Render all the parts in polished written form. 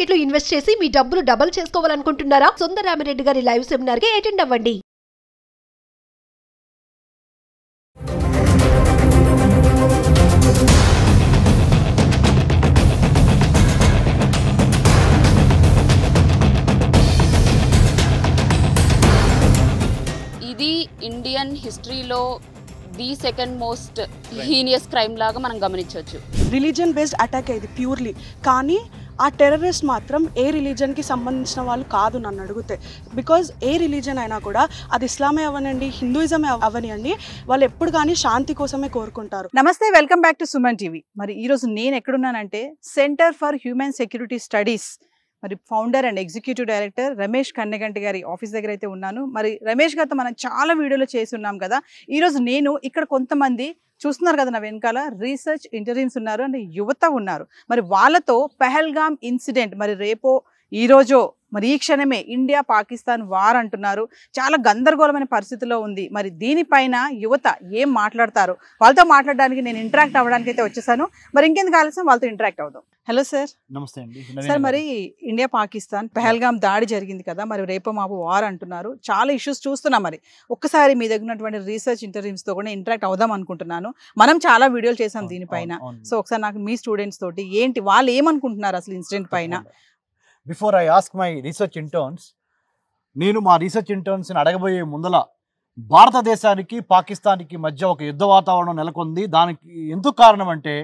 Market లో invest చేసి మీ డబ్బులు డబుల్ చేసుకోవాలనుకుంటున్నారా? సుందరరామిరెడ్డి గారి లైవ్ సెమినార్ కి అటెండ్ అవ్వండి. ఇది ఇండియన్ హిస్టరీలో the second most heinous crime లాగా మనం గమనించవచ్చు. రిలీజియన్ బేస్డ్ అటాక్ అయ్యింది ప్యూర్లీ. కానీ ఆ టెర్రరిస్ట్ మాత్రం ఏ రిలీజన్కి సంబంధించిన వాళ్ళు కాదు నన్ను అడిగితే. బికాజ్ ఏ రిలీజన్ అయినా కూడా అది ఇస్లామే అవనండి, హిందూయిజమే అవనియండి, వాళ్ళు ఎప్పుడు కానీ శాంతి కోసమే కోరుకుంటారు. నమస్తే, welcome back to Suman TV. మరి ఈరోజు నేను ఎక్కడున్నానంటే centre for human security studies మరి founder and executive director Ramesh Kanneganti గారి ఆఫీస్ దగ్గర అయితే ఉన్నాను. మరి రమేష్ గారితో మనం చాలా వీడియోలు చేసి ఉన్నాం కదా. ఈరోజు నేను ఇక్కడ కొంతమంది చూస్తున్నారు కదా నా వెనకాల రీసెర్చ్ ఇంటర్వ్యూస్ ఉన్నారు అంటే యువత ఉన్నారు. మరి వాళ్ళతో పెహల్గామ్ ఇన్సిడెంట్ మరి రేపో ఈరోజో మరి ఈ క్షణమే ఇండియా పాకిస్తాన్ వార్ అంటున్నారు. చాలా గందరగోళమైన పరిస్థితిలో ఉంది. మరి దీనిపైన యువత ఏం మాట్లాడతారు, వాళ్ళతో మాట్లాడడానికి నేను ఇంటరాక్ట్ అవ్వడానికి అయితే వచ్చేసాను. మరి ఇంకెందుకు ఆలస్యం, వాళ్ళతో ఇంటరాక్ట్ అవుదాం. Hello sir. నమస్తే అండి. సార్, మరి ఇండియా పాకిస్తాన్ పెహల్గామ్ దాడి జరిగింది కదా, మరి రేపో మాపు వార్ అంటున్నారు. చాలా ఇష్యూస్ చూస్తున్నాం. మరి ఒక్కసారి మీ దగ్గర ఉన్నటువంటి రీసెర్చ్ ఇంటర్వ్యూస్ తో కూడా ఇంటరాక్ట్ అవుదాం అనుకుంటున్నాను. మనం చాలా వీడియోలు చేసాం దీనిపైన. సో ఒకసారి నాకు మీ స్టూడెంట్స్ తోటి ఏంటి వాళ్ళు ఏమనుకుంటున్నారు అసలు ఇన్సిడెంట్ పైన. Before I ask my research interns, నేను మా రీసెర్చ్ ఇంటర్న్స్ని అడగబోయే ముందల భారతదేశానికి పాకిస్తాన్కి మధ్య ఒక యుద్ధ వాతావరణం నెలకొంది. దానికి ఎందుకు కారణం అంటే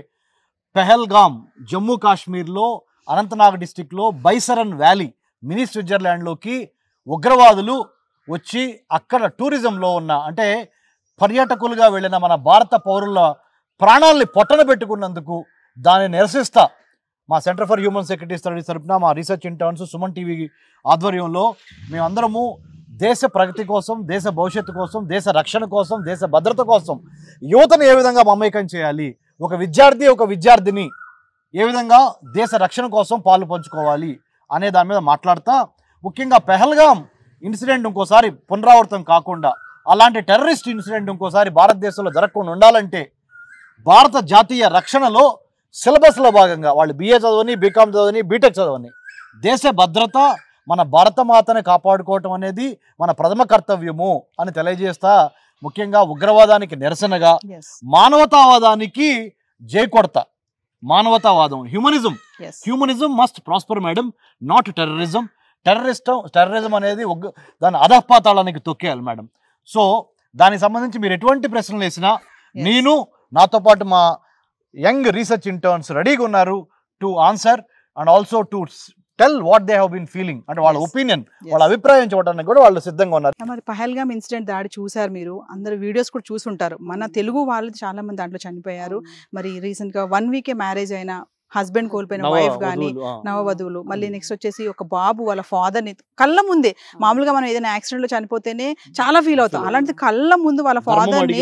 పెహల్గామ్ జమ్మూ కాశ్మీర్లో అనంతనాగ్ డిస్టిక్లో బైసరన్ వ్యాలీ మినీ స్విట్జర్లాండ్లోకి ఉగ్రవాదులు వచ్చి అక్కడ టూరిజంలో ఉన్న అంటే పర్యాటకులుగా వెళ్ళిన మన భారత పౌరుల ప్రాణాలని పొట్టన పెట్టుకున్నందుకు దాన్ని నిరసిస్తా మా centre for human security studies తరపున మా రీసెర్చ్ ఇంటర్న్స్ సుమన్ టీవీ ఆధ్వర్యంలో మేమందరము దేశ ప్రగతి కోసం, దేశ భవిష్యత్తు కోసం, దేశ రక్షణ కోసం, దేశ భద్రత కోసం యువతను ఏ విధంగా మమేకం చేయాలి, ఒక విద్యార్థి ఒక విద్యార్థిని ఏ విధంగా దేశ రక్షణ కోసం పాలు పంచుకోవాలి అనే దాని మీద మాట్లాడుతా, ముఖ్యంగా పెహల్గామ్ ఇన్సిడెంట్ ఇంకోసారి పునరావృతం కాకుండా అలాంటి టెర్రరిస్ట్ ఇన్సిడెంట్ ఇంకోసారి భారతదేశంలో జరగకుండా ఉండాలంటే భారత జాతీయ రక్షణలో సిలబస్లో భాగంగా వాళ్ళు BA చదవని, బీకామ్ చదవని, బీటెక్ చదవని దేశ భద్రత మన భారత మాతని కాపాడుకోవటం అనేది మన ప్రథమ కర్తవ్యము అని తెలియజేస్తా. ముఖ్యంగా ఉగ్రవాదానికి నిరసనగా మానవతావాదానికి జై కొడతా. మానవతావాదం, humanism must prosper madam, not terrorism. Terrorism అనేది దాని అధఃపాతాళానికి తొక్కేయాలి మేడం. సో దానికి సంబంధించి మీరు ఎటువంటి ప్రశ్నలు వేసినా నేను నాతో పాటు మా యంగ్ రీసెర్చ్ ఇంటర్న్స్ రెడీగా ఉన్నారు to answer and also to tell what they have been feeling అంటే వాళ్ళ ఒపీనియన్, వాళ్ళ అభిప్రాయం చూడడానికి కూడా వాళ్ళు సిద్ధంగా ఉన్నారు. మరి పహల్గామ్ ఇన్సిడెంట్ దాడి చూసారు మీరు, అందరు వీడియోస్ కూడా చూసుంటారు. మన తెలుగు వాళ్ళు చాలా మంది దాంట్లో చనిపోయారు. మరి రీసెంట్ గా 1 వీకే మ్యారేజ్ అయిన హస్బెండ్ కోల్పోయిన వైఫ్ గానీ, నవవధువులు, మళ్ళీ నెక్స్ట్ వచ్చేసి ఒక బాబు వాళ్ళ ఫాదర్ ని కళ్ళ ముందే, మామూలుగా మనం ఏదైనా యాక్సిడెంట్ లో చనిపోతేనే చాలా ఫీల్ అవుతాం, అలాంటి కళ్ళ ముందు వాళ్ళ ఫాదర్ ని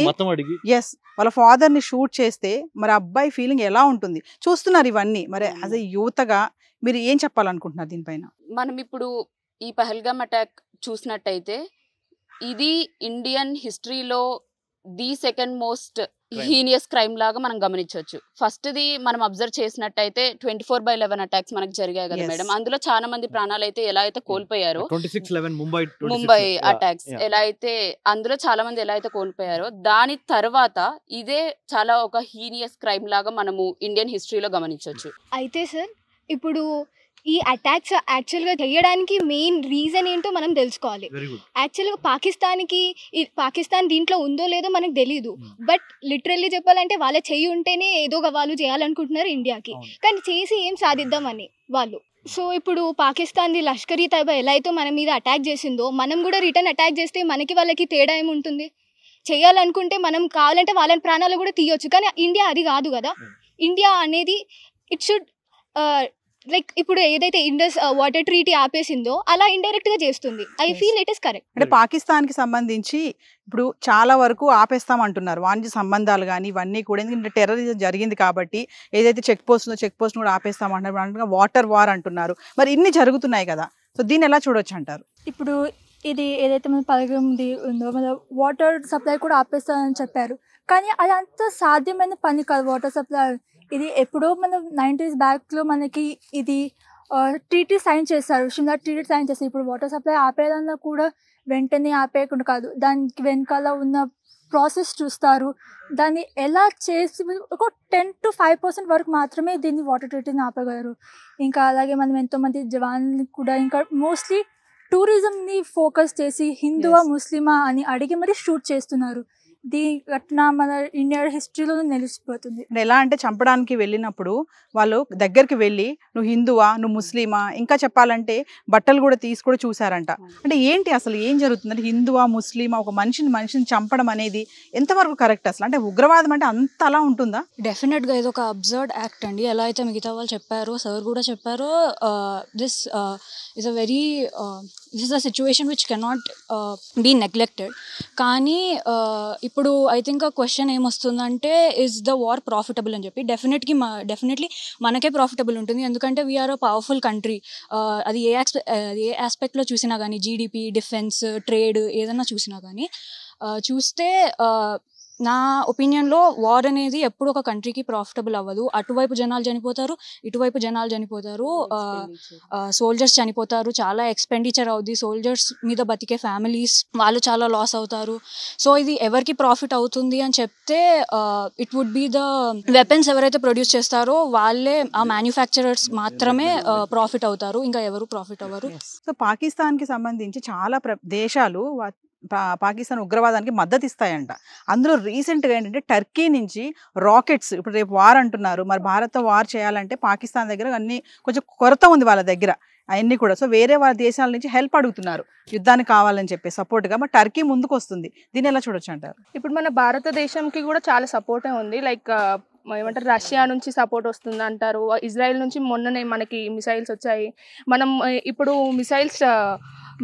వాళ్ళ ఫాదర్ ని షూట్ చేస్తే మరి అబ్బాయి ఫీలింగ్ ఎలా ఉంటుంది చూస్తున్నారు. ఇవన్నీ మరి యాజ్ ఎ యువతగా మీరు ఏం చెప్పాలనుకుంటున్నారు దీనిపైన? మనం ఇప్పుడు ఈ పహల్గామ్ అటాక్ చూసినట్టయితే ఇది ఇండియన్ హిస్టరీలో the second most heinous crime లాగా మనం గమనించవచ్చు. ఫస్ట్ ది మనం అబ్జర్వ్ చేసినట్టయితే 24/11 అటాక్స్ మనకు జరిగాయి కదా మేడం. అందులో చాలా మంది ప్రాణాలు అయితే ఎలా అయితే కోల్పోయారో, ముంబై అటాక్స్ ఎలా అయితే అందులో చాలా మంది ఎలా అయితే కోల్పోయారో, దాని తర్వాత ఇదే చాలా ఒక హీనియస్ క్రైమ్ లాగా మనము ఇండియన్ హిస్టరీలో గమనించవచ్చు. అయితే సార్, ఇప్పుడు ఈ అటాక్స్ యాక్చువల్గా చేయడానికి మెయిన్ రీజన్ ఏంటో మనం తెలుసుకోవాలి. యాక్చువల్గా పాకిస్తాన్ దీంట్లో ఉందో లేదో మనకు తెలియదు. బట్ లిటరల్లీ చెప్పాలంటే వాళ్ళ చెయ్యి ఉంటేనే ఏదో వాళ్ళు చేయాలనుకుంటున్నారు ఇండియాకి, కానీ చేసి ఏం సాధిద్దామని వాళ్ళు. సో ఇప్పుడు పాకిస్తాన్ది లష్కర్-ఈ తైబా ఎలా అయితే మన మీద అటాక్ చేసిందో, మనం కూడా రిటర్న్ అటాక్ చేస్తే మనకి వాళ్ళకి తేడా ఏముంటుంది? చేయాలనుకుంటే మనం కావాలంటే వాళ్ళ ప్రాణాలు కూడా తీయొచ్చు, కానీ ఇండియా అది కాదు కదా. ఇండియా అనేది ఇట్ షుడ్ లైక్ ఇప్పుడు ఏదైతే ఇండస్ వాటర్ ట్రీటీ ఆపేసిందో అలా ఇండైరెక్ట్ గా చేస్తుంది. I feel it is correct. అంటే పాకిస్తాన్ కి సంబంధించి ఇప్పుడు చాలా వరకు ఆపేస్తామంటున్నారు వాణిజ్య సంబంధాలు కానీ ఇవన్నీ కూడా, ఎందుకంటే టెర్రరిజం జరిగింది కాబట్టి ఏదైతే చెక్ పోస్ట్ కూడా ఆపేస్తామంటున్నారు, వాటర్ వార్ అంటున్నారు. మరి ఇన్ని జరుగుతున్నాయి కదా, సో దీన్ని ఎలా చూడొచ్చు అంటారు? ఇప్పుడు ఇది ఏదైతే మన పథకంది ఉందో మన వాటర్ సప్లై కూడా ఆపేస్తామని చెప్పారు, కానీ అది అంత సాధ్యమైన పని కాదు. వాటర్ సప్లై ఇది ఎప్పుడో మనం 90s బ్యాక్లో మనకి ఇది ట్రీటీ సైన్ చేస్తారు, షిమ్లా ట్రీటీ సైన్ చేస్తారు. ఇప్పుడు వాటర్ సప్లై ఆపేదన్నా కూడా వెంటనే ఆపేయకుండా కాదు, దానికి వెనకాల ఉన్న ప్రాసెస్ చూస్తారు. దాన్ని ఎలా చేసి ఒక 10 to 5% వరకు మాత్రమే దీన్ని వాటర్ ట్రీటీని ఆపగలరు. ఇంకా అలాగే మనం ఎంతోమంది జవాన్లు కూడా ఇంకా మోస్ట్లీ టూరిజంని ఫోకస్ చేసి హిందువా ముస్లిమా అని అడిగి మరి షూట్ చేస్తున్నారు. దీని ఘటన మన ఇండియా హిస్టరీలో నిలిచిపోతుంది. ఎలా అంటే చంపడానికి వెళ్ళినప్పుడు వాళ్ళు దగ్గరికి వెళ్ళి నువ్వు హిందువా నువ్వు ముస్లిమా, ఇంకా చెప్పాలంటే బట్టలు కూడా తీసి కూడా చూసారంట. అంటే ఏంటి అసలు ఏం జరుగుతుంది అంటే హిందువా ముస్లిమా ఒక మనిషిని చంపడం అనేది ఎంతవరకు కరెక్ట్ అసలు? అంటే ఉగ్రవాదం అంటే అంత అలా ఉంటుందా? డెఫినెట్గా ఇది ఒక అబ్జర్వ్డ్ యాక్ట్ అండి. ఎలా అయితే మిగతా వాళ్ళు చెప్పారో, సార్ కూడా చెప్పారో, this is a situation which cannot be neglected. కానీ ఇప్పుడు ఐ థింక్ ఆ క్వశ్చన్ ఏమొస్తుందంటే ఇస్ ద వార్ ప్రాఫిటబుల్ అని చెప్పి. డెఫినెట్లీ మనకే ప్రాఫిటబుల్ ఉంటుంది, ఎందుకంటే వీఆర్ అ పవర్ఫుల్ కంట్రీ. అది ఏ ఆస్పెక్ట్లో చూసినా కానీ, జీడిపి, డిఫెన్స్, ట్రేడ్ ఏదన్నా చూసినా కానీ చూస్తే నా ఒపీనియన్లో వార్ అనేది ఎప్పుడు ఒక కంట్రీకి ప్రాఫిటబుల్ అవ్వదు. అటువైపు జనాలు చనిపోతారు, ఇటువైపు జనాలు చనిపోతారు, సోల్జర్స్ చనిపోతారు, చాలా ఎక్స్పెండిచర్ అవుద్ది. సోల్జర్స్ మీద బతికే ఫ్యామిలీస్ వాళ్ళు చాలా లాస్ అవుతారు. సో ఇది ఎవరికి ప్రాఫిట్ అవుతుంది అని చెప్తే it would be the weapons ఎవరైతే ప్రొడ్యూస్ చేస్తారో వాళ్ళే, ఆ మ్యానుఫ్యాక్చరర్స్ మాత్రమే ప్రాఫిట్ అవుతారు, ఇంకా ఎవరు ప్రాఫిట్ అవ్వరు. సో పాకిస్తాన్కి సంబంధించి చాలా దేశాలు పాకిస్తాన్ ఉగ్రవాదానికి మద్దతు ఇస్తాయంట. అందులో రీసెంట్గా ఏంటంటే టర్కీ నుంచి రాకెట్స్, ఇప్పుడు రేపు వార్ అంటున్నారు, మరి భారత్తో వార్ చేయాలంటే పాకిస్తాన్ దగ్గర అన్ని కొంచెం కొరత ఉంది వాళ్ళ దగ్గర అవన్నీ కూడా. సో వేరే వాళ్ళ దేశాల నుంచి హెల్ప్ అడుగుతున్నారు యుద్ధానికి కావాలని చెప్పి సపోర్ట్గా. మరి టర్కీ ముందుకు వస్తుంది, దీన్ని ఎలా చూడొచ్చు అంటారు? ఇప్పుడు మన భారతదేశంకి కూడా చాలా సపోర్టే ఉంది. లైక్ ఏమంటారు, రష్యా నుంచి సపోర్ట్ వస్తుంది అంటారు, ఇజ్రాయెల్ నుంచి మొన్ననే మనకి మిసైల్స్ వచ్చాయి. మనం ఇప్పుడు మిసైల్స్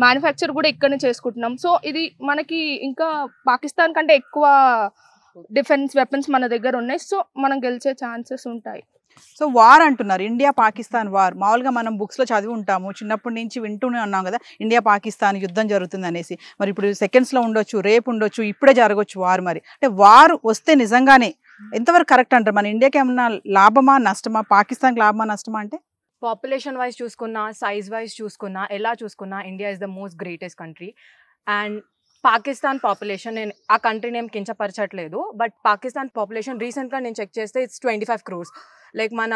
మ్యానుఫ్యాక్చర్ కూడా ఇక్కడనే చేసుకుంటున్నాం. సో ఇది మనకి ఇంకా పాకిస్తాన్ కంటే ఎక్కువ డిఫెన్స్ వెపన్స్ మన దగ్గర ఉన్నాయి. సో మనం గెలిచే ఛాన్సెస్ ఉంటాయి. సో వార్ అంటున్నారు, ఇండియా పాకిస్తాన్ వార్. మామూలుగా మనం బుక్స్లో చదివి ఉంటాము, చిన్నప్పటి నుంచి వింటూనే ఉన్నాం కదా, ఇండియా పాకిస్తాన్ యుద్ధం జరుగుతుంది అనేసి. మరి ఇప్పుడు సెకండ్స్లో ఉండొచ్చు, రేపు ఉండొచ్చు, ఇప్పుడే జరగవచ్చు వార్. మరి అంటే వార్ వస్తే నిజంగానే ఎంతవరకు కరెక్ట్ అంటారు? మన ఇండియాకి ఏమన్నా లాభమా నష్టమా, పాకిస్తాన్కి లాభమా నష్టమా? అంటే పాపులేషన్ వైజ్ చూసుకున్నా, సైజ్ వైజ్ చూసుకున్నా, ఎలా చూసుకున్నా India is the most greatest country. And Pakistan population, నేను ఆ కంట్రీ నేమ్ కించపరచట్లేదు, బట్ పాకిస్తాన్ పాపులేషన్ రీసెంట్గా నేను చెక్ చేస్తే ఇట్స్ 25 crores. లైక్ మన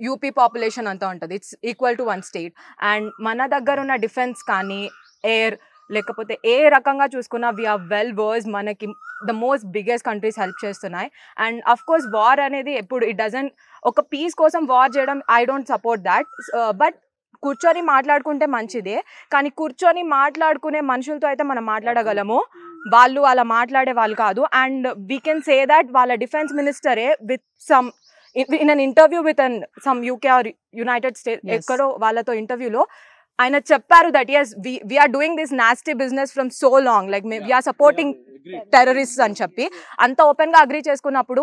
యూపీ పాపులేషన్ అంతా ఉంటుంది, it's equal to 1 state. And మన దగ్గర ఉన్న డిఫెన్స్ కానీ, ఎయిర్, లేకపోతే ఏ రకంగా చూసుకున్నా వీఆర్ వెల్ వర్స్. మనకి the most biggest countries help చేస్తున్నాయి. అండ్ అఫ్ కోర్స్ వార్ అనేది ఎప్పుడు ఇట్ డజంట్, ఒక పీస్ కోసం వార్ చేయడం I don't support that. But కూర్చొని మాట్లాడుకుంటే మంచిదే, కానీ కూర్చొని మాట్లాడుకునే మనుషులతో అయితే మనం మాట్లాడగలము, వాళ్ళు అలా మాట్లాడే వాళ్ళు కాదు. And we can say that వాళ్ళ డిఫెన్స్ మినిస్టరే with some in an interview with some UK or United States ఎక్కడో వాళ్ళతో ఇంటర్వ్యూలో ఆయన చెప్పారు that yes we are doing this nasty business from so long, like we are supporting terrorists అని చెప్పి అంత ఓపెన్ గా అగ్రీ చేసుకున్నప్పుడు,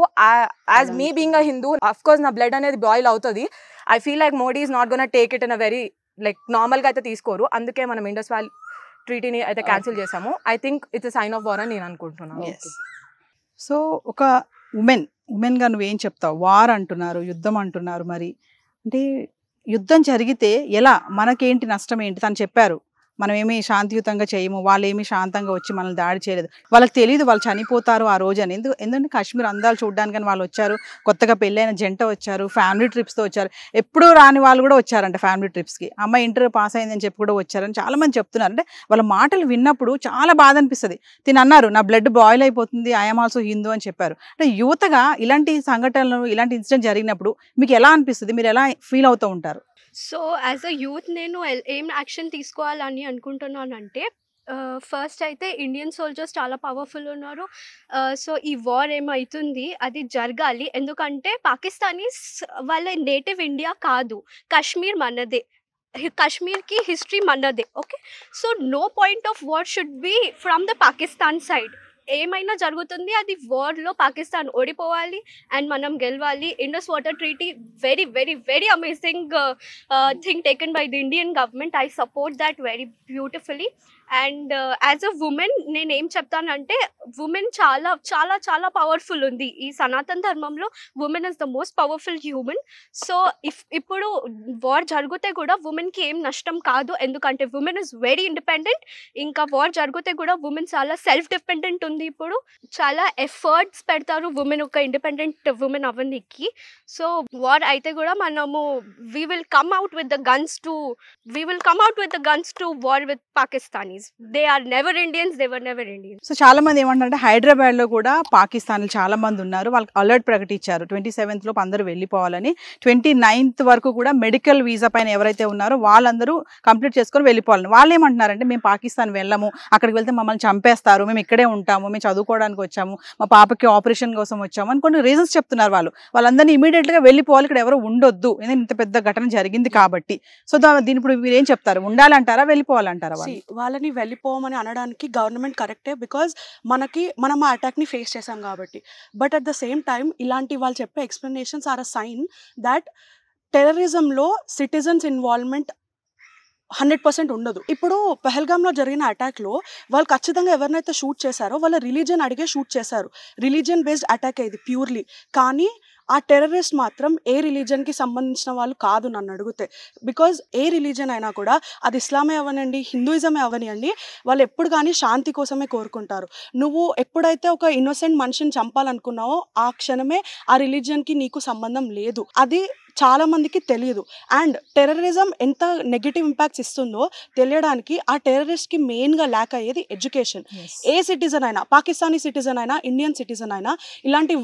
as me being a Hindu, of course నా బ్లడ్ అనేది బాయిల్ అవుతుంది. I feel like Modi is not gonna take it in a very like normal గా అయితే తీసుకోరు. అందుకే మనం ఇండస్ వ్యాలీ ట్రీటీని అయితే క్యాన్సిల్ చేసాము. I think it's sign of war అని నేను అనుకుంటున్నాను. సో ఒక ఉమెన్ గా నువ్వేం చెప్తావు? వార్ అంటున్నారు, యుద్ధం అంటున్నారు, మరి అంటే యుద్ధం జరిగితే ఎలా, మనకేంటి నష్టం ఏంటి? తను చెప్పారు మనం ఏమీ శాంతియుతంగా చేయము, వాళ్ళు ఏమీ శాంతంగా వచ్చి మనల్ని దాడి చేయలేదు, వాళ్ళకి తెలియదు వాళ్ళు చనిపోతారు ఆ రోజు అని. ఎందుకంటే కాశ్మీర్ అందాలు చూడడానికి వాళ్ళు వచ్చారు, కొత్తగా పెళ్ళైన జంట వచ్చారు, ఫ్యామిలీ ట్రిప్స్తో వచ్చారు, ఎప్పుడూ రాని వాళ్ళు కూడా వచ్చారంట ఫ్యామిలీ ట్రిప్స్కి. అమ్మాయి ఇంటర్ పాస్ అయిందని చెప్పి కూడా వచ్చారని చాలామంది చెప్తున్నారు. అంటే వాళ్ళ మాటలు విన్నప్పుడు చాలా బాధ అనిపిస్తుంది. తిని అన్నారు నా బ్లడ్ బాయిల్ అయిపోతుంది, ఐఎమ్ ఆల్సో హిందూ అని చెప్పారు. అంటే యువతగా ఇలాంటి సంఘటనలు, ఇలాంటి ఇన్సిడెంట్ జరిగినప్పుడు మీకు ఎలా అనిపిస్తుంది, మీరు ఎలా ఫీల్ అవుతూ ఉంటారు? సో యాజ్ అ యూత్ నేను ఏం యాక్షన్ తీసుకోవాలని అనుకుంటున్నానంటే, ఫస్ట్ అయితే ఇండియన్ సోల్జర్స్ చాలా పవర్ఫుల్ ఉన్నారు. సో ఈ వార్ ఏమవుతుంది అది జరగాలి, ఎందుకంటే పాకిస్తానీస్ వాళ్ళ నేటివ్ ఇండియా కాదు, కాశ్మీర్ మనదే, కాశ్మీర్కి హిస్టరీ మనదే. Okay, so no point of war should be from the Pakistan side. ఏమైనా జరుగుతుంది, అది వార్లో పాకిస్తాన్ ఓడిపోవాలి అండ్ మనం గెలవాలి. Indus water treaty very very very amazing thing taken by the Indian government. I support that very beautifully. And as a woman నేను ఏం చెప్తానంటే, ఉమెన్ చాలా చాలా చాలా పవర్ఫుల్ ఉంది ఈ సనాతన ధర్మంలో. Women is the most powerful human. So ఇప్పుడు వార్ జరిగితే కూడా ఉమెన్కి ఏం నష్టం కాదు, ఎందుకంటే ఉమెన్ ఇస్ వెరీ ఇండిపెండెంట్. ఇంకా వార్ జరిగితే కూడా ఉమెన్ చాలా సెల్ఫ్ డిపెండెంట్ ఉంది. ఇప్పుడు చాలా ఎఫర్ట్స్ పెడతారు ఉమెన్ ఒక ఇండిపెండెంట్ ఉమెన్ అవ్వడానికి. సో వార్ అయితే కూడా మనము we will come out with the guns to war with Pakistanis. They are never Indians, they were never Indians. So చాలా మంది ఏమంటారంటే హైదరాబాద్ లో కూడా పాకిస్తాన్ చాలా మంది ఉన్నారు, వాళ్ళకి అలర్ట్ ప్రకటించారు 27th లోపు అందరూ వెళ్ళిపోవాలని. 29th వరకు కూడా మెడికల్ వీసా పైన ఎవరైతే ఉన్నారో వాళ్ళందరూ కంప్లీట్ చేసుకొని వెళ్ళిపోవాలని. వాళ్ళు ఏమంటున్నారంటే మేము పాకిస్తాన్ వెళ్ళము, అక్కడికి వెళ్తే మమ్మల్ని చంపేస్తారు, మేము ఇక్కడే ఉంటాము, మేము చదువుకోవడానికి వచ్చాము, మా పాపకి ఆపరేషన్ కోసం వచ్చాము అని కొన్ని రీజన్స్ చెప్తున్నారు. వాళ్ళందరినీ ఇమీడియట్ గా వెళ్ళిపోవాలి, ఇక్కడ ఎవరు ఉండొద్దు, ఇంత పెద్ద ఘటన జరిగింది కాబట్టి. సో దీని ఇప్పుడు మీరు ఏం చెప్తారు, ఉండాలంటారా వెళ్ళిపోవాలంటారా? వాళ్ళని వెళ్ళిపోమని అనడానికి గవర్నమెంట్ కరెక్టే, బికాజ్ మనం ఆ అటాక్ని ఫేస్ చేసాం కాబట్టి. But at the same time ఇలాంటి వాళ్ళు చెప్పే explanations are a sign that టెర్రరిజంలో సిటిజన్స్ ఇన్వాల్వ్మెంట్ 100% ఉండదు. ఇప్పుడు పహల్గామ్లో జరిగిన అటాక్లో వాళ్ళు ఖచ్చితంగా ఎవరినైతే షూట్ చేశారో వాళ్ళ రిలీజియన్ అడిగే షూట్ చేశారు. రిలీజియన్ బేస్డ్ అటాక్ ఇది ప్యూర్లీ. కానీ ఆ టెర్రరిస్ట్ మాత్రం ఏ రిలీజన్కి సంబంధించిన వాళ్ళు కాదు నన్ను అడిగితే. బికాజ్ ఏ రిలీజన్ అయినా కూడా, అది ఇస్లామే అవనండి, హిందూయిజమే అవనియండి, వాళ్ళు ఎప్పుడు కానీ శాంతి కోసమే కోరుకుంటారు. నువ్వు ఎప్పుడైతే ఒక ఇన్నోసెంట్ మనిషిని చంపాలనుకున్నావో ఆ క్షణమే ఆ రిలీజియన్కి నీకు సంబంధం లేదు. అది చాలా మందికి తెలియదు. అండ్ టెర్రరిజం ఎంత నెగిటివ్ ఇంపాక్ట్స్ ఇస్తుందో తెలియడానికి ఆ టెర్రరిస్ట్కి మెయిన్గా ల్యాక్ అయ్యేది ఎడ్యుకేషన్. ఏ సిటిజన్ అయినా, పాకిస్తానీ సిటిజన్ అయినా, ఇండియన్ సిటిజన్ అయినా, ఇలాంటి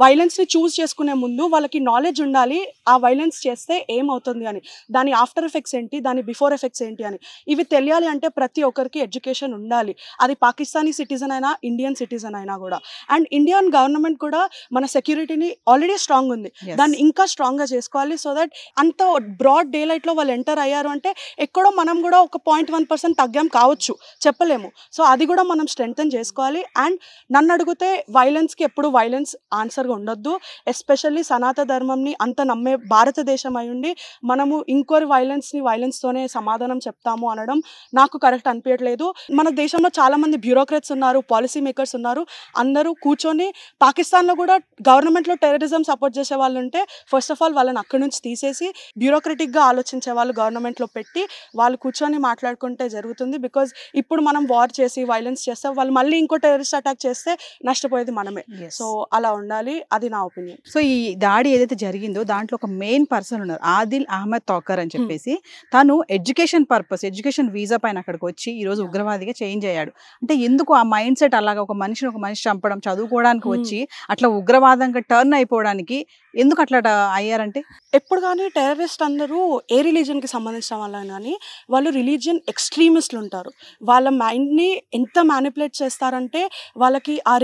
వైలెన్స్ని చూస్ చేసుకునే ముందు వాళ్ళకి నాలెడ్జ్ ఉండాలి ఆ వైలెన్స్ చేస్తే ఏమవుతుంది అని, దాని ఆఫ్టర్ ఎఫెక్ట్స్ ఏంటి, దాని బిఫోర్ ఎఫెక్ట్స్ ఏంటి అని. ఇవి తెలియాలి అంటే ప్రతి ఒక్కరికి ఎడ్యుకేషన్ ఉండాలి, అది పాకిస్తానీ సిటిజన్ అయినా, ఇండియన్ సిటిజన్ అయినా కూడా. అండ్ ఇండియన్ గవర్నమెంట్ కూడా మన సెక్యూరిటీని ఆల్రెడీ స్ట్రాంగ్ ఉంది, దాన్ని ఇంకా స్ట్రాంగ్గా చేసుకోవాలి. సో దట్ అంత బ్రాడ్ డే లైట్లో వాళ్ళు ఎంటర్ అయ్యారు అంటే ఎక్కడో మనం కూడా ఒక 0.1% తగ్గాం కావచ్చు, చెప్పలేము. సో అది కూడా మనం స్ట్రెంగ్తన్ చేసుకోవాలి. అండ్ నన్ను అడిగితే వైలెన్స్కి ఎప్పుడు వైలెన్స్ ఆన్సర్గా ఉండొద్దు. ఎస్పెషల్లీ సనాతన ధర్మంని అంత నమ్మే భారతదేశం అయ్యుండి మనము ఇంకోరి వైలెన్స్తోనే సమాధానం చెప్తాము అనడం నాకు కరెక్ట్ అనిపించట్లేదు. మన దేశంలో చాలామంది బ్యూరోక్రాట్స్ ఉన్నారు, పాలసీ మేకర్స్ ఉన్నారు, అందరూ కూర్చొని పాకిస్తాన్లో కూడా గవర్నమెంట్లో టెర్రరిజం సపోర్ట్ చేసే వాళ్ళు ఉంటే ఫస్ట్ ఆఫ్ ఆల్ వాళ్ళని అక్కడి నుంచి తీసేసి బ్యూరోక్రటిక్గా ఆలోచించే వాళ్ళు గవర్నమెంట్లో పెట్టి వాళ్ళు కూర్చొని మాట్లాడుకుంటే జరుగుతుంది. బికాజ్ ఇప్పుడు మనం వార్ చేసి వైలెన్స్ చేస్తే వాళ్ళు మళ్ళీ ఇంకో టెర్రరిస్ట్ అటాక్ చేస్తే నష్టపోయేది మనమే. సో అలా ఉండాలి, అది నా ఒపీనియన్. సో ఈ దాడి ఏదైతే జరిగిందో దాంట్లో ఒక మెయిన్ పర్సన్ ఉన్నారు, ఆదిల్ అహ్మద్ తోకర్ అని చెప్పేసి. తను ఎడ్యుకేషన్ వీసా పైన అక్కడికి వచ్చి ఈ రోజు ఉగ్రవాదిగా చేంజ్ అయ్యాడు. అంటే ఎందుకు ఆ మైండ్ సెట్ అలాగా, ఒక మనిషి చంపడం, చదువుకోవడానికి వచ్చి అట్లా ఉగ్రవాదంగా టర్న్ అయిపోవడానికి ఎందుకు అట్లా అయ్యారంటే? ఎప్పుడు కానీ టెర్రరిస్ట్ అందరూ ఏ రిలీజన్కి సంబంధించిన వాళ్ళని కానీ వాళ్ళు రిలీజియన్ ఎక్స్ట్రీమిస్ట్లు ఉంటారు. వాళ్ళ మైండ్ని ఎంత మ్యానిపులేట్ చేస్తారంటే వాళ్ళకి ఆ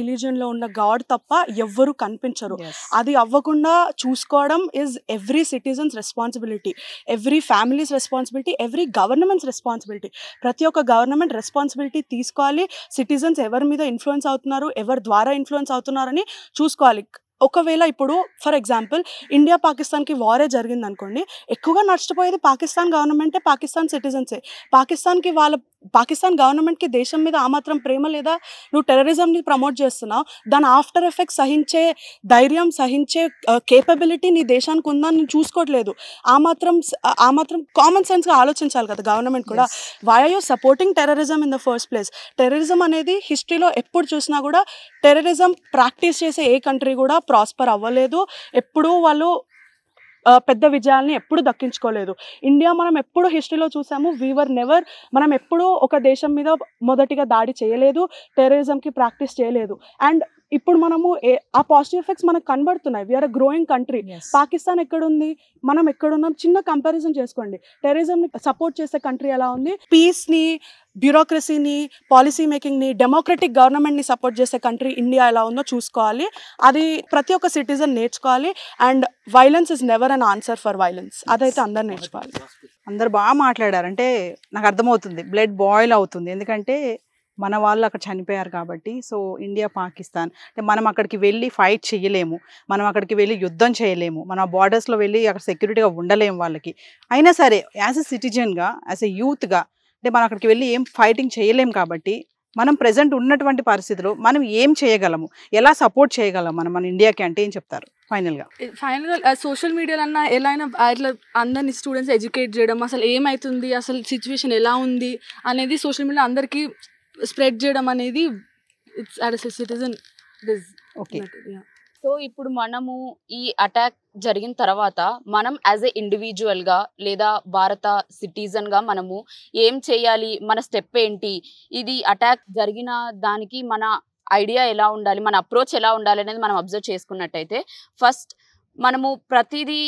రిలీజియన్లో ఉన్న గాడ్ తప్ప ఎవ్వరూ కనిపించరు. అది అవ్వకుండా చూసుకోవడం is every citizens responsibility, every families responsibility, every governments responsibility. ప్రతి ఒక్క గవర్నమెంట్ రెస్పాన్సిబిలిటీ తీసుకోవాలి. సిటిజన్స్ ఎవరి మీద ఇన్ఫ్లుయెన్స్ అవుతున్నారు, ఎవరి ద్వారా ఇన్ఫ్లుయెన్స్ అవుతున్నారని చూసుకోవాలి. ఒకవేళ ఇప్పుడు ఫర్ ఎగ్జాంపుల్ ఇండియా పాకిస్తాన్కి వారే జరిగింది అనుకోండి, ఎక్కువగా నష్టపోయేది పాకిస్తాన్ గవర్నమెంటే, పాకిస్తాన్ సిటిజన్సే. పాకిస్తాన్ గవర్నమెంట్కి దేశం మీద ఆ మాత్రం ప్రేమ లేదా? నువ్వు టెర్రరిజంని ప్రమోట్ చేస్తున్నావు, దాని ఆఫ్టర్ ఎఫెక్ట్స్ సహించే ధైర్యం, సహించే కేపబిలిటీ నీ దేశానికి ఉందని నేను చూసుకోవట్లేదు. ఆ మాత్రం కామన్ సెన్స్గా ఆలోచించాలి కదా గవర్నమెంట్ కూడా. Why are you supporting terrorism in the first place? Terrorism అనేది హిస్టరీలో ఎప్పుడు చూసినా కూడా టెర్రరిజం ప్రాక్టీస్ చేసే ఏ కంట్రీ కూడా ప్రాస్పర్ అవ్వలేదు. ఎప్పుడూ వాళ్ళు పెద్ద విజయాల్ని ఎప్పుడు దక్కించుకోలేదు. ఇండియా మనం ఎప్పుడు హిస్టరీలో చూసాము, మనం ఎప్పుడూ ఒక దేశం మీద మొదటిగా దాడి చేయలేదు, టెర్రరిజంకి ప్రాక్టీస్ చేయలేదు. అండ్ ఇప్పుడు మనము ఆ పాజిటివ్ ఎఫెక్ట్స్ మనకు కనబడుతున్నాయి. We are a growing country. Pakistan ఎక్కడుంది, మనం ఎక్కడున్నాం? చిన్న కంపారిజన్ చేసుకోండి. టెర్రరిజంని సపోర్ట్ చేసే కంట్రీ ఎలా ఉంది? పీస్ని, బ్యూరోక్రసీని, పాలసీ మేకింగ్ని, డెమోక్రటిక్ గవర్నమెంట్ని సపోర్ట్ చేసే కంట్రీ ఇండియా ఎలా ఉందో చూసుకోవాలి. అది ప్రతి ఒక్క సిటిజన్ నేర్చుకోవాలి. And violence is never an answer for violence, అదైతే అందరు నేర్చుకోవాలి. అందరు బాగా మాట్లాడారు. అంటే నాకు అర్థమవుతుంది, బ్లడ్ బాయిల్ అవుతుంది. ఎందుకంటే మన వాళ్ళు అక్కడ చనిపోయారు కాబట్టి సో ఇండియా పాకిస్తాన్ అంటే మనం అక్కడికి వెళ్ళి ఫైట్ చేయలేము, మనం అక్కడికి వెళ్ళి యుద్ధం చేయలేము, మన బార్డర్స్లో వెళ్ళి అక్కడ సెక్యూరిటీగా ఉండలేము వాళ్ళకి. అయినా సరే యాజ్ ఎ సిటిజన్గా, యాజ్ ఎ యూత్గా అంటే మనం అక్కడికి వెళ్ళి ఏం ఫైటింగ్ చేయలేము కాబట్టి మనం ప్రెజెంట్ ఉన్నటువంటి పరిస్థితిలో మనం ఏం చేయగలము, ఎలా సపోర్ట్ చేయగలం మన ఇండియాకి అంటే ఏం చెప్తారు ఫైనల్గా? సోషల్ మీడియాలో అన్న ఎలా అయినా అట్లా అందరినీ స్టూడెంట్స్ ఎడ్యుకేట్ చేయడం, అసలు ఏమవుతుంది, అసలు సిచ్యువేషన్ ఎలా ఉంది అనేది సోషల్ మీడియా అందరికీ స్ప్రెడ్ చేయడం అనేది it's as a citizen. Okay. So ఇప్పుడు మనము ఈ అటాక్ జరిగిన తర్వాత మనం యాజ్ ఎ ఇండివిజువల్గా లేదా భారత సిటిజన్గా మనము ఏం చేయాలి, మన స్టెప్ ఏంటి, ఇది అటాక్ జరిగిన దానికి మన ఐడియా ఎలా ఉండాలి, మన అప్రోచ్ ఎలా ఉండాలి అనేది మనం అబ్జర్వ్ చేసుకున్నట్టయితే ఫస్ట్ మనము ప్రతిదీ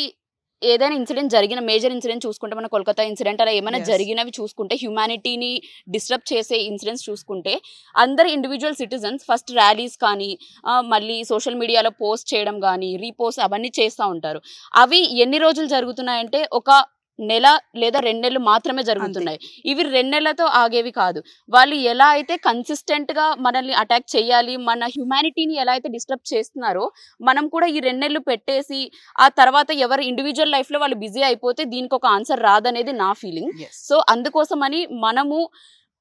ఏదైనా ఇన్సిడెంట్ జరిగిన మేజర్ ఇన్సిడెంట్ చూసుకుంటే, మన కోల్కతా ఇన్సిడెంట్ అలా ఏమైనా జరిగినవి చూసుకుంటే, హ్యూమానిటీని డిస్టర్బ్ చేసే ఇన్సిడెంట్స్ చూసుకుంటే అందరు ఇండివిజువల్ సిటిజన్స్ ఫస్ట్ ర్యాలీస్ కానీ మళ్ళీ సోషల్ మీడియాలో పోస్ట్ చేయడం కానీ రీపోస్ట్ అవన్నీ చేస్తూ ఉంటారు. అవి ఎన్ని రోజులు జరుగుతున్నాయంటే ఒక నెల లేదా 2 నెలలు మాత్రమే జరుగుతున్నాయి. ఇవి 2 నెలలతో ఆగేవి కాదు. వాళ్ళు ఎలా అయితే కన్సిస్టెంట్గా మనల్ని అటాక్ చేయాలి, మన హ్యూమానిటీని ఎలా అయితే డిస్టర్బ్ చేస్తున్నారో మనం కూడా ఈ 2 నెలలు పెట్టేసి ఆ తర్వాత ఎవరు ఇండివిజువల్ లైఫ్లో వాళ్ళు బిజీ అయిపోతే దీనికి ఒక ఆన్సర్ రాదనేది నా ఫీలింగ్. సో అందుకోసమని మనము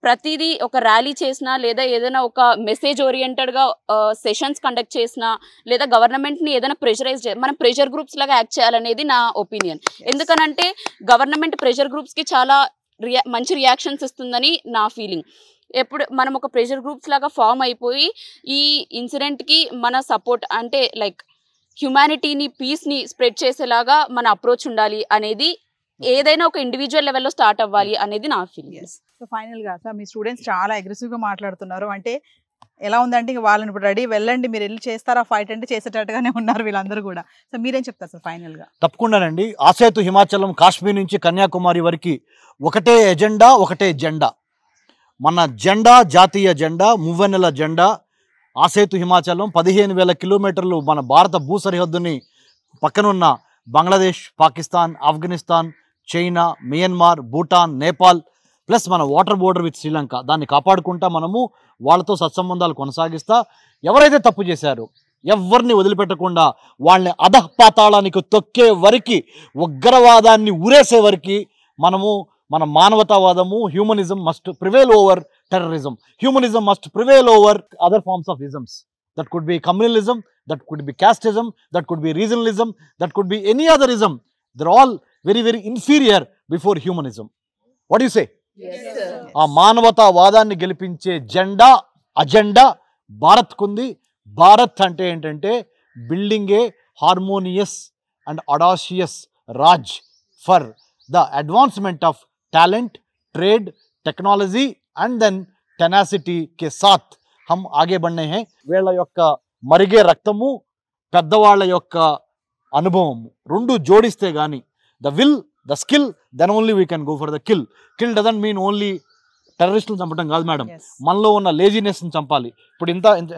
ప్రతిదీ ఒక ర్యాలీ చేసినా లేదా ఏదైనా ఒక మెసేజ్ ఓరియంటెడ్గా సెషన్స్ కండక్ట్ చేసినా లేదా గవర్నమెంట్ని ఏదైనా ప్రెషరైజ్ మనం ప్రెషర్ గ్రూప్స్ లాగా యాక్ట్ చేయాలనేది నా ఒపీనియన్. ఎందుకనంటే గవర్నమెంట్ ప్రెషర్ గ్రూప్స్కి చాలా మంచి రియాక్షన్స్ ఇస్తుందని నా ఫీలింగ్. ఎప్పుడు మనం ఒక ప్రెషర్ గ్రూప్స్ లాగా ఫామ్ అయిపోయి ఈ ఇన్సిడెంట్కి మన సపోర్ట్ అంటే లైక్ హ్యూమానిటీని పీస్ని స్ప్రెడ్ చేసేలాగా మన అప్రోచ్ ఉండాలి అనేది ఏదైనా ఒక ఇండివిజువల్ లెవెల్లో స్టార్ట్ అవ్వాలి అనేది నా ఫీలింగ్. సో ఫైనల్గా సార్ మీ స్టూడెంట్స్ చాలా అగ్రెసివ్గా మాట్లాడుతున్నారు. అంటే ఎలా ఉందంటే ఇంక వాళ్ళని ఇప్పుడు రెడీ వెళ్ళండి మీరు వెళ్ళి చేస్తారా ఫైట్ అంటే చేసేటట్టుగానే ఉన్నారు వీళ్ళందరూ కూడా. సో మీరేం చెప్తారు సార్ ఫైనల్గా? తప్పకుండానండి. ఆసేతు హిమాచలం కాశ్మీర్ నుంచి కన్యాకుమారి వరకు ఒకటే ఎజెండా, ఒకటే జెండా. మన జెండా జాతీయ జెండా, మువ్వెన్నెల జెండా. ఆసేతు హిమాచలం 15,000 కిలోమీటర్లు మన భారత భూ సరిహద్దుని పక్కనున్న Bangladesh, Pakistan, Afghanistan, China, Myanmar, Bhutan, Nepal plus మన వాటర్ బోర్డర్ విత్ శ్రీలంక, దాన్ని కాపాడుకుంటా మనము వాళ్ళతో సత్సంబంధాలు కొనసాగిస్తా ఎవరైతే తప్పు చేశారో ఎవరిని వదిలిపెట్టకుండా వాళ్ళని అధఃపాతాళానికి తొక్కే వరకు, ఉగ్రవాదాన్ని ఊరేసే వరకు మనము మన మానవతావాదము humanism must prevail over terrorism. Humanism must prevail over other forms of isms. That could be communalism, that could be casteism, that could be regionalism, that could be any other ism. They're all very, very inferior before humanism. What do you say? Yes, sir. ఆ మానవతావాదాన్ని గెలిపించే జెండా, agenda Bharat కుంది. భారత్ అంటే ఏంటంటే building a harmonious and audacious Raj for the advancement of talent, trade, technology and then tenacity కే సాత్ హమ్ ఆగే బడ్నే హై. వీళ్ళ యొక్క మరిగే రక్తము, పెద్దవాళ్ళ యొక్క అనుభవము రెండు జోడిస్తే కానీ the will, the skill, then only we can go for the kill. Kill doesn't mean only టెర్రరిస్టులు చంపడం కాదు మేడం, మనలో ఉన్న లేజినెస్ని చంపాలి. ఇప్పుడు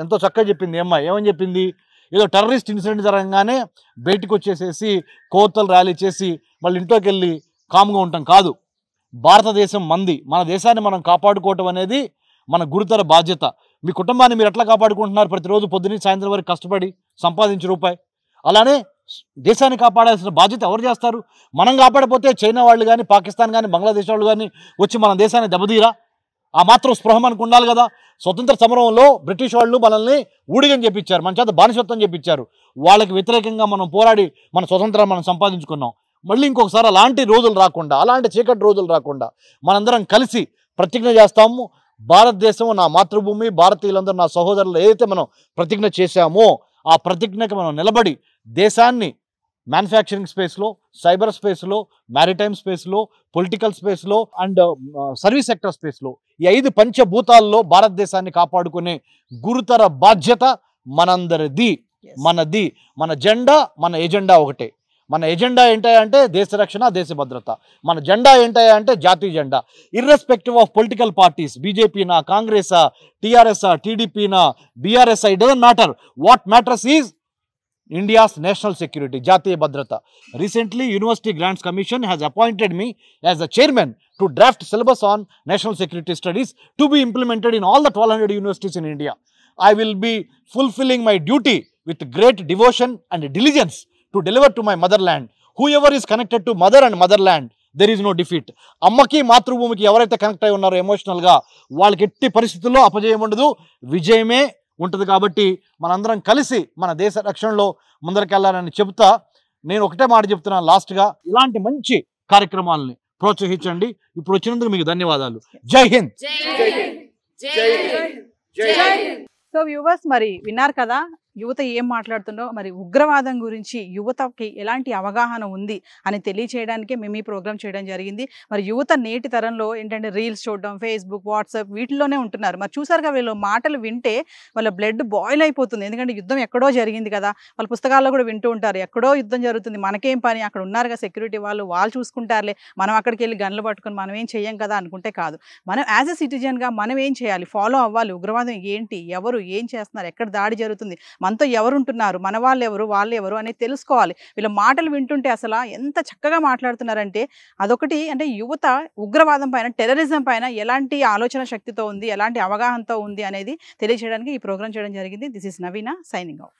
ఎంతో చక్కగా చెప్పింది ఏమని చెప్పింది, ఏదో టెర్రరిస్ట్ ఇన్సిడెంట్ జరగగానే బయటకు వచ్చేసేసి కోతలు ర్యాలీ చేసి మళ్ళీ ఇంట్లోకి వెళ్ళి కామ్గా ఉంటాం కాదు. భారతదేశం మంది, మన దేశాన్ని మనం కాపాడుకోవటం అనేది మన గురుతర బాధ్యత. మీ కుటుంబాన్ని మీరు ఎట్లా కాపాడుకుంటున్నారు? ప్రతిరోజు పొద్దున్న సాయంత్రం వరకు కష్టపడి సంపాదించే రూపాయి. అలానే దేశాన్ని కాపాడాల్సిన బాధ్యత ఎవరు చేస్తారు? మనం కాపాడపోతే చైనా వాళ్ళు కానీ, పాకిస్తాన్ కానీ, బంగ్లాదేశ్ వాళ్ళు కానీ వచ్చి మన దేశాన్ని దెబ్బతీరా? ఆ మాత్రం స్పృహ మనకు ఉండాలి కదా. స్వతంత్ర సమరంలో బ్రిటిష్ వాళ్ళు మనల్ని ఊడిగని చెప్పించారు, మన చేత బానిసత్వం చెప్పించారు. వాళ్ళకి వ్యతిరేకంగా మనం పోరాడి మన స్వతంత్రాన్ని మనం సంపాదించుకున్నాం. మళ్ళీ ఇంకొకసారి అలాంటి రోజులు రాకుండా, అలాంటి చీకటి రోజులు రాకుండా మనందరం కలిసి ప్రతిజ్ఞ చేస్తాము. భారతదేశం నా మాతృభూమి, భారతీయులందరూ నా సహోదరులు ఏదైతే మనం ప్రతిజ్ఞ చేశామో ఆ ప్రతిజ్ఞకి మనం నిలబడి దేశాన్ని మ్యానుఫ్యాక్చరింగ్ స్పేస్లో, సైబర్ స్పేస్లో, మ్యారిటైమ్ స్పేస్లో, పొలిటికల్ స్పేస్లో అండ్ సర్వీస్ సెక్టర్ స్పేస్లో ఈ 5 పంచభూతాల్లో భారతదేశాన్ని కాపాడుకునే గురుతర బాధ్యత మనందరిది, మనది. మన జెండా, మన ఎజెండా ఒకటే. మన ఎజెండా ఏంటంటే దేశ రక్షణ, దేశ భద్రత. మన జెండా ఏంటంటే జాతీయ జెండా. ఇర్రెస్పెక్టివ్ ఆఫ్ పొలిటికల్ పార్టీస్, బీజేపీనా, కాంగ్రెసా, టీఆర్ఎస్ఆ, టీడీపీనా, బీఆర్ఎస్ఆ, it doesn't matter. What matters is India's national security, Jatiya Bhadrata. Recently, University Grants Commission has appointed me as the chairman to draft syllabus on national security studies to be implemented in all the 1200 universities in India. I will be fulfilling my duty with great devotion and diligence to deliver to my motherland. Whoever is connected to mother and motherland, there is no defeat. అమ్మకి మాతృభూమికి ఎవరైతే connect అయి ఉన్నారో ఎమోషనల్గా వాళ్ళకి ఎట్టి పరిస్థితుల్లో అపజయం ఉండదు, విజయమే ఉంటుంది. కాబట్టి మనందరం కలిసి మన దేశ రక్షణలో ముందరకెళ్ళాలని చెబుతా నేను ఒకటే మాట చెప్తున్నాను లాస్ట్గా, ఇలాంటి మంచి కార్యక్రమాలని ప్రోత్సహించండి. ఇప్పుడు వచ్చినందుకు మీకు ధన్యవాదాలు. జై హింద్. సో వ్యూవర్స్, మరి విన్నారు కదా యువత ఏం మాట్లాడుతుందో. మరి ఉగ్రవాదం గురించి యువతకి ఎలాంటి అవగాహన ఉంది అని తెలియచేయడానికే మేము ఈ ప్రోగ్రామ్ చేయడం జరిగింది. మరి యువత నేటి తరంలో ఏంటంటే రీల్స్ చూడడం, ఫేస్బుక్, వాట్సాప్ వీటిల్లోనే ఉంటున్నారు. మరి చూసారుగా వీళ్ళు మాటలు వింటే వాళ్ళ బ్లడ్ బాయిల్ అయిపోతుంది. ఎందుకంటే యుద్ధం ఎక్కడో జరిగింది కదా, వాళ్ళ పుస్తకాల్లో కూడా వింటూ ఉంటారు, ఎక్కడో యుద్ధం జరుగుతుంది, మనకేం పని, అక్కడ ఉన్నారుగా సెక్యూరిటీ వాళ్ళు చూసుకుంటారులే, మనం అక్కడికి వెళ్ళి గన్లు పట్టుకొని మనం ఏం చెయ్యం కదా అనుకుంటే కాదు. మనం యాజ్ ఎ సిటిజన్గా మనం ఏం చేయాలి, ఫాలో అవ్వాలి. ఉగ్రవాదం ఏంటి, ఎవరు ఏం చేస్తున్నారు, ఎక్కడ దాడి జరుగుతుంది, మనతో ఎవరు ఉంటున్నారు, మన వాళ్ళు ఎవరు, వాళ్ళు ఎవరు అనేది తెలుసుకోవాలి. వీళ్ళ మాటలు వింటుంటే అసలు ఎంత చక్కగా మాట్లాడుతున్నారంటే అదొకటి. అంటే యువత ఉగ్రవాదం పైన, టెర్రరిజం పైన ఎలాంటి ఆలోచన శక్తితో ఉంది, ఎలాంటి అవగాహనతో ఉంది అనేది తెలియజేయడానికి ఈ ప్రోగ్రామ్ చేయడం జరిగింది. This is Naveena signing off.